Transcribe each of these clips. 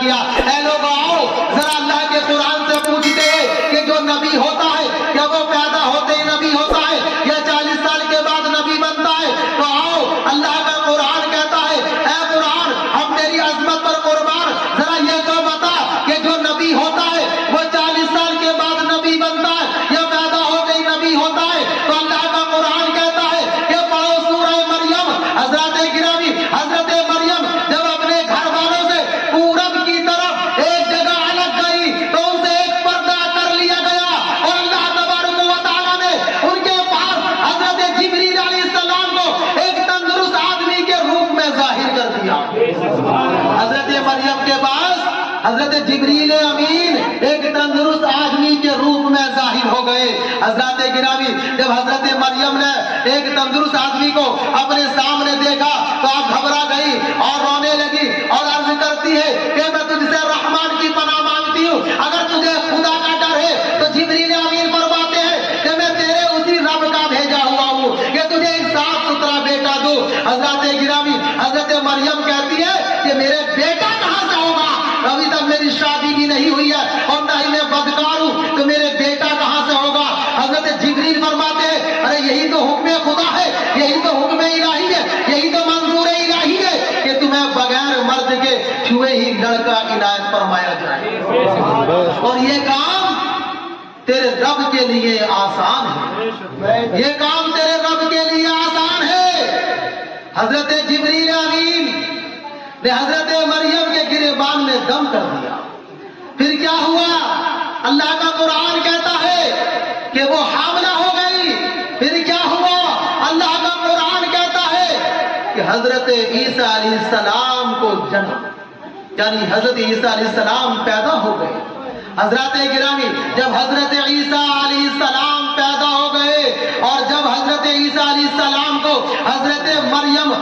کیا. اے لوگ آؤ ذرا اللہ کے قرآن سے پوچھتے ہیں کہ جو نبی ہوتا ہے کیا وہ پیدا ہوتے ہی نبی ہوتا ہے یا 40 سال کے بعد نبی بنتا ہے؟ تو آؤ اللہ کا قرآن کہتا ہے اے قرآن ہم تیری عظمت پر قربان، ذرا یہ تو بتا کہ جو نبی ہوتا ہے وہ 40 سال کے بعد نبی بنتا ہے یا پیدا ہوتے ہی نبی ہوتا ہے؟ تو اللہ کا قرآن کہتا ہے کہ پڑھو سورہ مریم. حضرت گرامی حضرت مریم جب اپنے گھر والوں سے پورب کی طرف ایک جگہ الگ گئی تو ان سے ایک پردہ کر لیا گیا اور اللہ تبارک و تعالیٰ نے ان کے پاس حضرت جبریل علیہ السلام کو ایک تندرست آدمی کے روپ میں ظاہر کر دیا. حضرت مریم کے پاس حضرت جبریل امین ایک تندرست آدمی کے روپ میں ظاہر ہو گئے. حضرت گرامی جب حضرت مریم نے ایک تندرست آدمی کو اپنے سامنے دیکھا تو آپ گھبرا گئی اور رونے لگی اور عرض کرتی ہے کہ میں تجھ سے رحمان کی پناہ مانگتی ہوں، اگر تجھے خدا کا ڈر ہے تو جبریل امین فرماتے ہیں کہ میں تیرے اسی رب کا بھیجا ہوا ہوں کہ تجھے ایک صاف ستھرا بیٹا دوں. حضرت گرامی حضرت مریم کہتی ہے کہ میرے بیٹا کہاں سے ہوگا؟ ابھی تک میری شادی بھی نہیں ہوئی ہے اور نہ ہی میں بدکار ہوں، تو میرے بیٹا کہاں سے ہوگا؟ حضرت جبریل فرماتے ہیں ارے یہی تو حکم خدا ہے، یہی تو حکم الہی ہے، یہی تو منظور الہی ہے کہ تمہیں بغیر مرد کے چھوئے ہی لڑکا عنایت فرمایا جائے. اور یہ کام تیرے رب کے لیے آسان ہے، یہ کام تیرے رب کے لیے آسان ہے. حضرت جبریل امین نے حضرت مریم کے گریبان میں دم کر دیا. پھر کیا ہوا؟ اللہ کا قرآن کہتا ہے کہ وہ حاملہ ہو گئی. پھر کیا ہوا؟ اللہ کا قرآن کہتا ہے کہ حضرت عیسیٰ علیہ السلام کو جنم، یعنی حضرت عیسیٰ علیہ السلام پیدا ہو گئے. حضرت گرامی جب حضرت عیسیٰ علیہ السلام پیدا ہو گئے اور جب حضرت عیسیٰ علیہ السلام کو حضرت مریم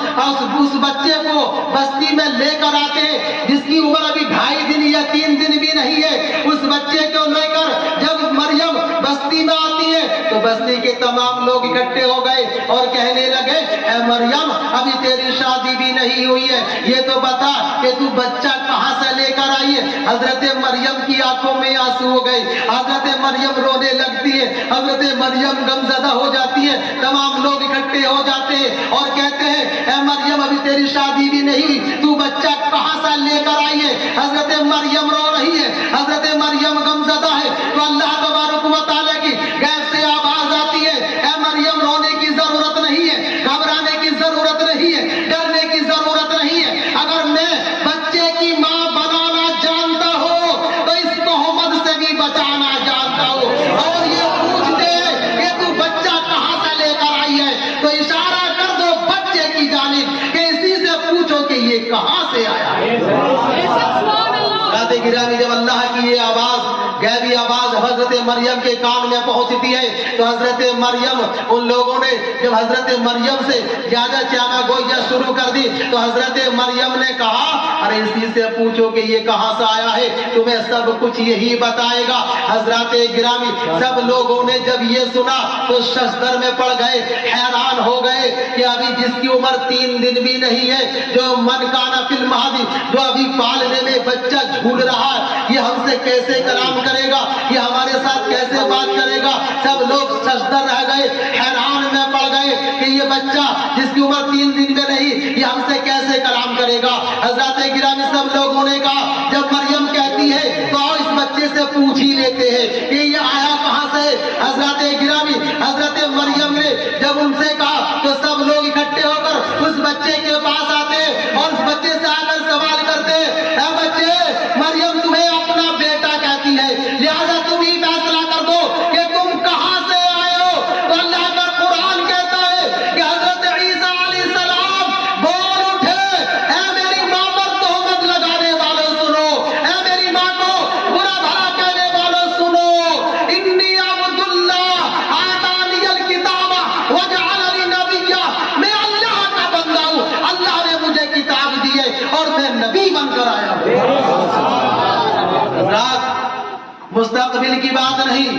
اس بچے کو بستی میں لے کر آتے جس کی عمر ابھی 2.5 دن یا 3 دن بھی نہیں ہے، اس بچے کو لے کر جب مریم بستی میں آتی ہے تو بستی کے تمام لوگ اکٹھے ہو گئے اور کہنے لگے اے مریم ابھی تیری شادی بھی نہیں ہوئی ہے، یہ تو بتا کہ تو بچہ کہاں سے لے کر آئی ہے. حضرت مریم کی آنکھوں میں آنسو ہو گئی، حضرت مریم رونے لگتی ہے، حضرت مریم غمزدہ ہو جاتی ہے. تمام لوگ اکٹھے ہو جاتے ہیں اور کہتے ہیں اے مریم ابھی تیری شادی بھی نہیں ہوئی، تو بچہ کہاں سے لے کر آئی ہے؟ حضرت مریم رو رہی ہے، حضرت مریم غمزدہ ہے. تو اللہ تبارک و تعالیٰ کی غیب سے آواز آتی ہے اے مریم رونے کی ضرورت نہیں ہے، گھبرانے کی ضرورت نہیں ہے، ڈرنے کی ضرورت نہیں ہے. اگر میں بچے کی ماں بنانا جانتا ہوں تو اس تہمت سے بھی بچانا جانتا ہوں. اور یہ پوچھتے ہیں کہ تو بچہ کہاں سے لے کر آئی ہے تو اشارہ کر دو بچے کی جانب کہ اسی سے پوچھو کہ یہ کہاں سے آیا ہے. گرامی جب اللہ کی یہ آواز غیبی آواز حضرت مریم کے کان میں پہنچتی ہے تو حضرت مریم ان لوگوں نے جب حضرت مریم سے زیادہ چانا گوئیاں شروع کر دی تو حضرت مریم نے کہا ارے اسی سے پوچھو کہ یہ کہاں سے آیا ہے، تمہیں سب کچھ یہی بتائے گا. حضرت گرامی سب لوگوں نے جب یہ سنا تو ششدر میں پڑ گئے، حیران ہو گئے کہ ابھی جس کی عمر 3 دن بھی نہیں ہے، جو من کانا فی المہدی، جو ابھی پالنے میں بچہ جھول رہا ہے، یہ ہم سے کیسے کلام کرے گا، یہ ہمارے ساتھ کیسے بات کرے گا. سب لوگ ششدر رہ گئے، حیران میں پڑ گئے کہ یہ بچہ جس کی عمر 3 دن میں نہیں یہ ہم سے کیسے کلام کرے گا. حضرت گرامی سب لوگوں نے کہا جب مریم کہتی ہے تو آؤ اس بچے سے پوچھ ہی لیتے ہیں کہ یہ آیا کہاں سے. حضرت گرامی حضرت مریم نے جب ان سے کہا تو سب لوگ اکٹھے ہو کر اس بچے کے پاس آتے اور اس بچے سے آ کر سوال کرتے اے بچے مریم تمہیں اپنا بیٹا کہتی ہے لہذا تم ہی فیصلہ کر دو کہ تم کہاں سے آئے ہو. تو اللہ کا قرآن کہتا ہے کہ حضرت عیسیٰ علیہ السلام بول اٹھے اے میری ماں پر تہمت لگانے والوں سنو، اے میری ماں کو برا بھلا کہنے والوں سنو. انی عبد اللہ آتانی الکتاب وجعلنی نبیا، میں اللہ کا بندہ ہوں، اللہ نے مجھے کتاب دی ہے اور میں نبی بن کر آیا ہوں. مستقبل کی بات نہیں،